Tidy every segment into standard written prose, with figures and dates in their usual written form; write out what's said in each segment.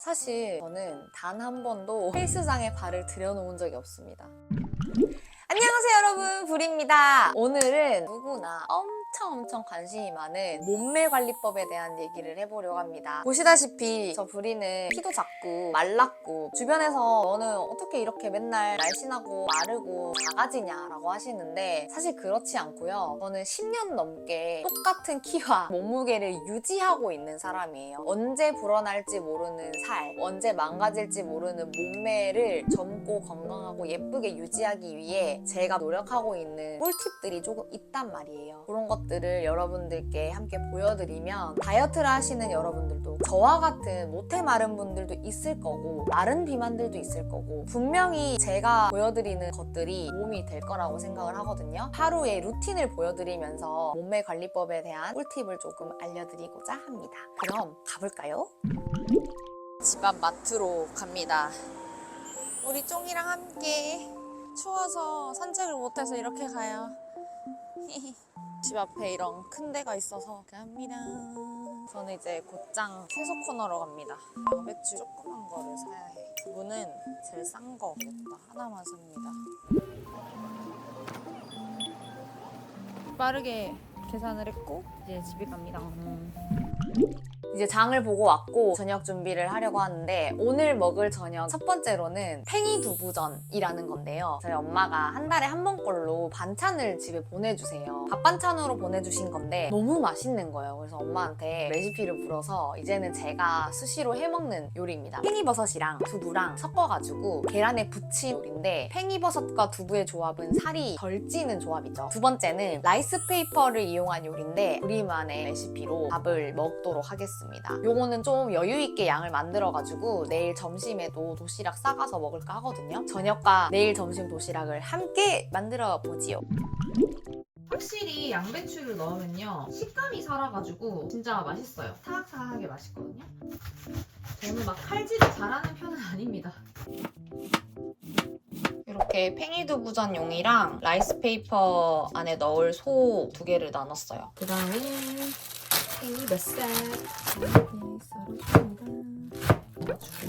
사실 저는 단 한 번도 헬스장에 발을 들여놓은 적이 없습니다. 안녕하세요 여러분, 불입니다. 오늘은 누구나 엄청 관심이 많은 몸매 관리법에 대한 얘기를 해보려고 합니다. 보시다시피 저 불이는 키도 작고 말랐고 주변에서 너는 어떻게 이렇게 맨날 날씬하고 마르고 작아지냐라고 하시는데 사실 그렇지 않고요. 저는 10년 넘게 똑같은 키와 몸무게를 유지하고 있는 사람이에요. 언제 불어날지 모르는 살, 언제 망가질지 모르는 몸매를 젊고 건강하고 예쁘게 유지하기 위해 제가 노력하고 있는 꿀팁들이 조금 있단 말이에요. 그런 것들을 여러분들께 함께 보여드리면 다이어트를 하시는 여러분들도 저와 같은 못해 마른 분들도 있을 거고 마른 비만들도 있을 거고 분명히 제가 보여드리는 것들이 도움이 될 거라고 생각을 하거든요. 하루의 루틴을 보여드리면서 몸매 관리법에 대한 꿀팁을 조금 알려드리고자 합니다. 그럼 가볼까요? 집 앞 마트로 갑니다. 우리 쫑이랑 함께. 추워서 산책을 못해서 이렇게 가요. 집 앞에 이런 큰 데가 있어서 갑니다. 저는 이제 곧장 채소 코너로 갑니다. 양배추 조그만 거를 사야 해. 두부는 제일 싼 거 하나만 삽니다. 빠르게 계산을 했고 이제 집에 갑니다. 이제 장을 보고 왔고 저녁 준비를 하려고 하는데 오늘 먹을 저녁 첫 번째로는 팽이 두부전이라는 건데요. 저희 엄마가 한 달에 한 번꼴로 반찬을 집에 보내주세요. 밥 반찬으로 보내주신 건데 너무 맛있는 거예요. 그래서 엄마한테 레시피를 물어서 이제는 제가 수시로 해먹는 요리입니다. 팽이버섯이랑 두부랑 섞어가지고 계란에 부친 요리인데 팽이버섯과 두부의 조합은 살이 덜 찌는 조합이죠. 두 번째는 라이스페이퍼를 이용한 요리인데 우리만의 레시피로 밥을 먹도록 하겠습니다. 요거는 좀 여유있게 양을 만들어가지고 내일 점심에도 도시락 싸가서 먹을까 하거든요. 저녁과 내일 점심 도시락을 함께 만들어 보지요. 확실히 양배추를 넣으면요 식감이 살아가지고 진짜 맛있어요. 사각사각하게 맛있거든요. 저는 막 칼질을 잘하는 편은 아닙니다. 이렇게 팽이두부전용이랑 라이스페이퍼 안에 넣을 소 2개를 나눴어요. 그 다음에 팽이 뱃살 이렇게 썰어줍니다. 넣어주고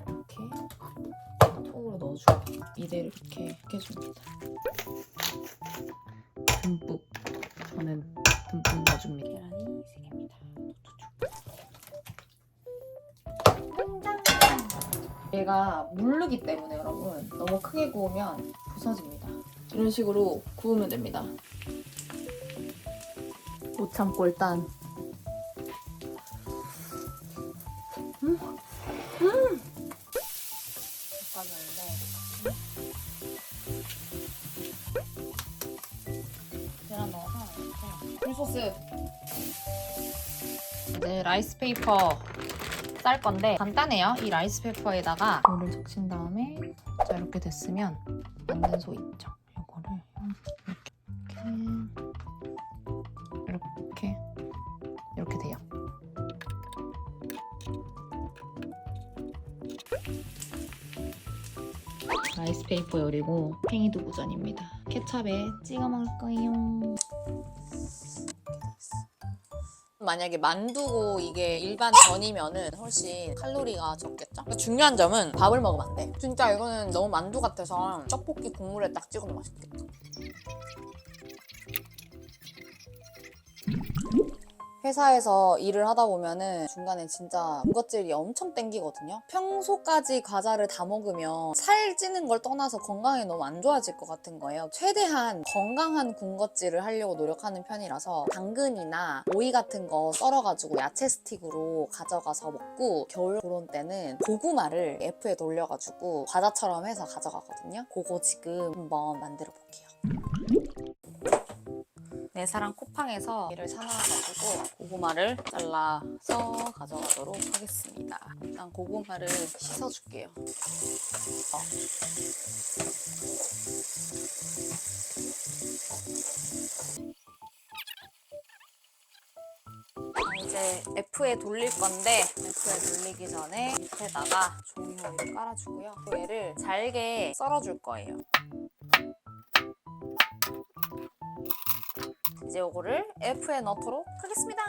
이렇게 통으로 넣어주고 이대로 이렇게 해줍니다. 듬뿍, 저는 듬뿍 넣어줍니다. 계란이 3개입니다. 얘가 물르기 때문에 여러분 너무 크게 구우면 부서집니다. 이런 식으로 구우면 됩니다. 못 참고 일단 볶아주는데 계란 넣어서 이렇게 굴소스 이제 라이스페이퍼 쌀 건데 간단해요. 이 라이스페이퍼에다가 물을 적신 다음에 자 이렇게 됐으면 만든 소 있죠? 이거를 이렇게 돼요. 라이스페이퍼 요리고 팽이두부전입니다. 케찹에 찍어 먹을 거예요. 만약에 만두고 이게 일반 전이면은 훨씬 칼로리가 적겠죠? 중요한 점은 밥을 먹으면 안 돼. 진짜 이거는 너무 만두 같아서 떡볶이 국물에 딱 찍어도 맛있겠다. 회사에서 일을 하다 보면은 중간에 진짜 군것질이 엄청 땡기거든요. 평소까지 과자를 다 먹으면 살 찌는 걸 떠나서 건강에 너무 안 좋아질 것 같은 거예요. 최대한 건강한 군것질을 하려고 노력하는 편이라서 당근이나 오이 같은 거 썰어가지고 야채 스틱으로 가져가서 먹고 겨울 그런 때는 고구마를 F에 돌려가지고 과자처럼 해서 가져가거든요. 그거 지금 한번 만들어 볼게요. 내 사랑 쿠팡에서 얘를 사놔가지고 고구마를 잘라서 가져가도록 하겠습니다. 일단 고구마를 씻어줄게요. 이제 F에 돌릴 건데 F에 돌리기 전에 밑에다가 종이를 깔아주고요. 얘를 잘게 썰어줄 거예요. 이제 요거를 F에 넣도록 하겠습니다.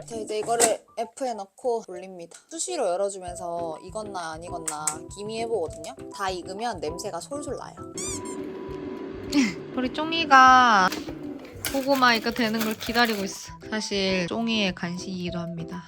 자, 이제 이거를 F에 넣고 돌립니다. 수시로 열어주면서 익었나 안 익었나 기미해보거든요. 다 익으면 냄새가 솔솔 나요. 우리 쫑이가 고구마 이거 되는 걸 기다리고 있어. 사실 쫑이의 간식이기도 합니다.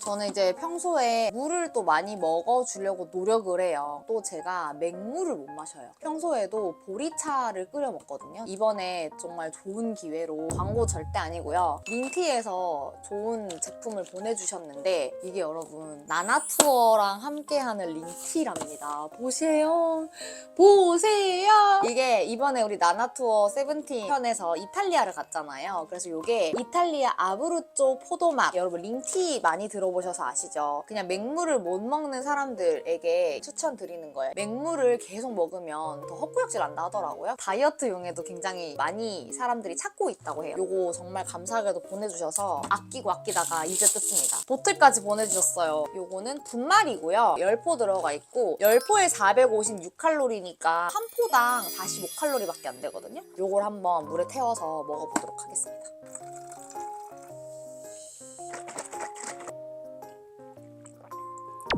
저는 이제 평소에 물을 또 많이 먹어주려고 노력을 해요. 또 제가 맹물을 못 마셔요. 평소에도 보리차를 끓여 먹거든요. 이번에 정말 좋은 기회로 광고 절대 아니고요. 민티에서 좋은 제품을 보내주셨는데 이게 여러분 나나투어랑 함께하는 링티랍니다. 보세요. 보세요. 이게 이번에 우리 나나투어 세븐틴 편에서 이탈리아를 갔잖아요. 그래서 이게 이탈리아 아브루쪼 포도맛. 여러분 링티 많이 들어보셨어요? 보셔서 아시죠? 그냥 맹물을 못 먹는 사람들에게 추천드리는 거예요. 맹물을 계속 먹으면 더 헛구역질 난다 하더라고요. 다이어트용에도 굉장히 많이 사람들이 찾고 있다고 해요. 요거 정말 감사하게도 보내주셔서 아끼고 아끼다가 이제 뜯습니다. 보틀까지 보내주셨어요. 요거는 분말이고요. 10포 들어가 있고 10포에 456칼로리니까 한 포당 45칼로리밖에 안 되거든요. 요걸 한번 물에 태워서 먹어보도록 하겠습니다.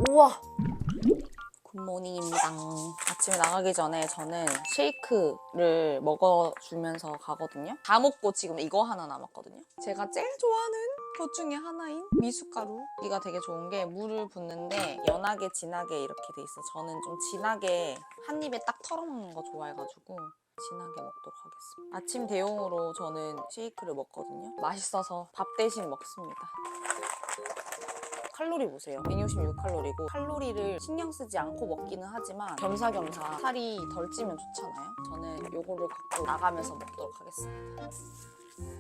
우와! 굿모닝입니다. 아침에 나가기 전에 저는 쉐이크를 먹어주면서 가거든요. 다 먹고 지금 이거 하나 남았거든요. 제가 제일 좋아하는 것 중에 하나인 미숫가루. 이가 되게 좋은 게 물을 붓는데 연하게 진하게 이렇게 돼 있어. 저는 좀 진하게 한 입에 딱 털어먹는 거 좋아해가지고 진하게 먹도록 하겠습니다. 아침 대용으로 저는 쉐이크를 먹거든요. 맛있어서 밥 대신 먹습니다. 칼로리 보세요. 166칼로리고 칼로리를 신경 쓰지 않고 먹기는 하지만 겸사겸사 살이 덜 찌면 좋잖아요. 저는 요거를 갖고 나가면서 먹도록 하겠습니다.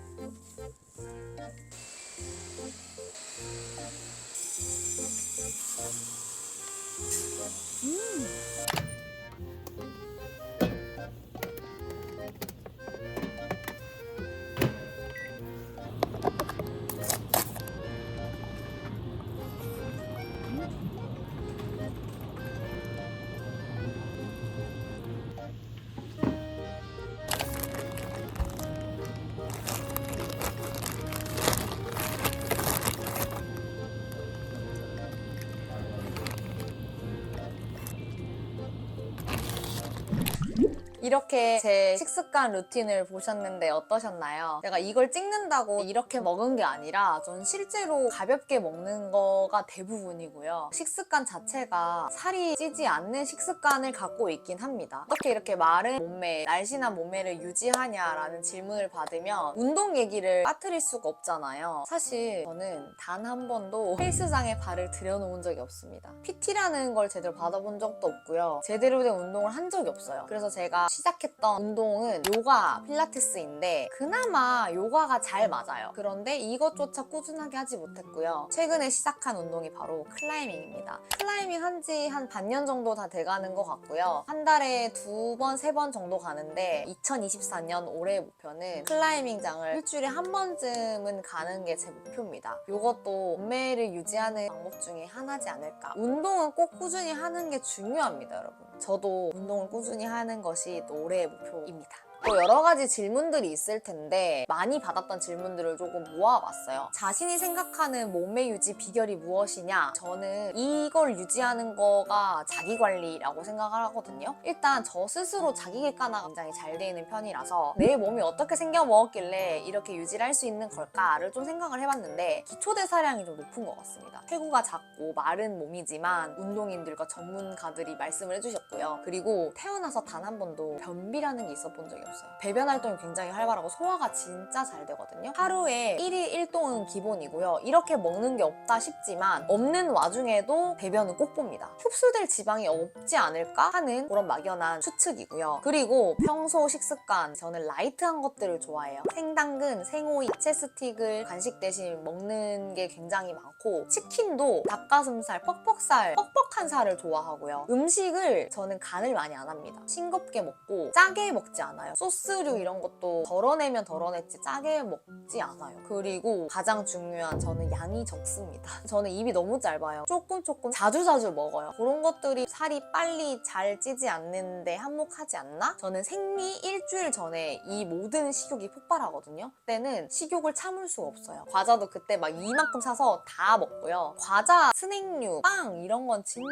이렇게 제 식습관 루틴을 보셨는데 어떠셨나요? 제가 이걸 찍는다고 이렇게 먹은 게 아니라 전 실제로 가볍게 먹는 거가 대부분이고요. 식습관 자체가 살이 찌지 않는 식습관을 갖고 있긴 합니다. 어떻게 이렇게 마른 몸매, 날씬한 몸매를 유지하냐라는 질문을 받으면 운동 얘기를 빠뜨릴 수가 없잖아요. 사실 저는 단 한 번도 헬스장에 발을 들여놓은 적이 없습니다. PT라는 걸 제대로 받아본 적도 없고요. 제대로 된 운동을 한 적이 없어요. 그래서 제가 시작했던 운동은 요가, 필라테스인데 그나마 요가가 잘 맞아요. 그런데 이것조차 꾸준하게 하지 못했고요. 최근에 시작한 운동이 바로 클라이밍입니다. 클라이밍 한지 한 반년 정도 다 돼가는 것 같고요. 한 달에 2번, 3번 정도 가는데 2024년 올해의 목표는 클라이밍장을 일주일에 한 번쯤은 가는 게 제 목표입니다. 요것도 몸매를 유지하는 방법 중에 하나지 않을까. 운동은 꼭 꾸준히 하는 게 중요합니다, 여러분. 저도 운동을 꾸준히 하는 것이 또 올해의 목표입니다. 또 여러 가지 질문들이 있을 텐데 많이 받았던 질문들을 조금 모아봤어요. 자신이 생각하는 몸매 유지 비결이 무엇이냐? 저는 이걸 유지하는 거가 자기관리라고 생각을 하거든요. 일단 저 스스로 자기 객관화가 굉장히 잘 돼 있는 편이라서 내 몸이 어떻게 생겨 먹었길래 이렇게 유지를 할 수 있는 걸까를 좀 생각을 해봤는데 기초대사량이 좀 높은 것 같습니다. 체구가 작고 마른 몸이지만 운동인들과 전문가들이 말씀을 해주셨고요. 그리고 태어나서 단 한 번도 변비라는 게 있어 본 적이 없어요. 배변 활동이 굉장히 활발하고 소화가 진짜 잘 되거든요. 하루에 1일 1동은 기본이고요. 이렇게 먹는 게 없다 싶지만 없는 와중에도 배변은 꼭 봅니다. 흡수될 지방이 없지 않을까 하는 그런 막연한 추측이고요. 그리고 평소 식습관, 저는 라이트한 것들을 좋아해요. 생당근, 생오이, 야채 스틱을 간식 대신 먹는 게 굉장히 많고 치킨도 닭가슴살, 퍽퍽살, 퍽퍽한 살을 좋아하고요. 음식을 저는 간을 많이 안 합니다. 싱겁게 먹고 짜게 먹지 않아요. 소스류 이런 것도 덜어내면 덜어냈지 짜게 먹지 않아요. 그리고 가장 중요한 저는 양이 적습니다. 저는 입이 너무 짧아요. 조금 자주자주 먹어요. 그런 것들이 살이 빨리 잘 찌지 않는데 한몫하지 않나? 저는 생리 일주일 전에 이 모든 식욕이 폭발하거든요. 그때는 식욕을 참을 수가 없어요. 과자도 그때 막 이만큼 사서 다 먹고요. 과자, 스낵류, 빵 이런 건 진짜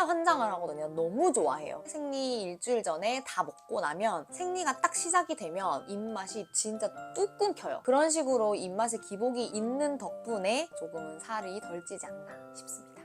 환장을 하거든요. 너무 좋아해요. 생리 일주일 전에 다 먹고 나면 생리가 딱 시작이 되면 입맛이 진짜 뚝 끊겨요. 그런 식으로 입맛에 기복이 있는 덕분에 조금은 살이 덜 찌지 않나 싶습니다.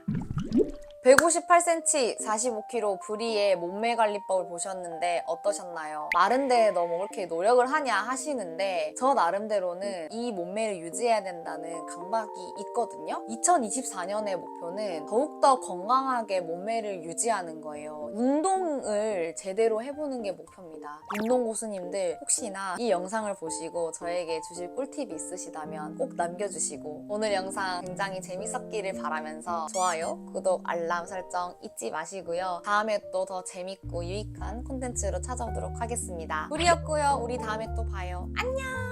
158cm, 45kg 브리의 몸매 관리법을 보셨는데 어떠셨나요? 마른데 너 뭐 그렇게 노력을 하냐 하시는데 저 나름대로는 이 몸매를 유지해야 된다는 강박이 있거든요. 2024년의 목표는 더욱더 건강하게 몸매를 유지하는 거예요. 운동을 제대로 해보는 게 목표입니다. 운동 고수님들 혹시나 이 영상을 보시고 저에게 주실 꿀팁이 있으시다면 꼭 남겨주시고 오늘 영상 굉장히 재밌었기를 바라면서 좋아요, 구독, 알람 설정 잊지 마시고요. 다음에 또 더 재밌고 유익한 콘텐츠로 찾아오도록 하겠습니다. 우리였고요. 우리 다음에 또 봐요. 안녕!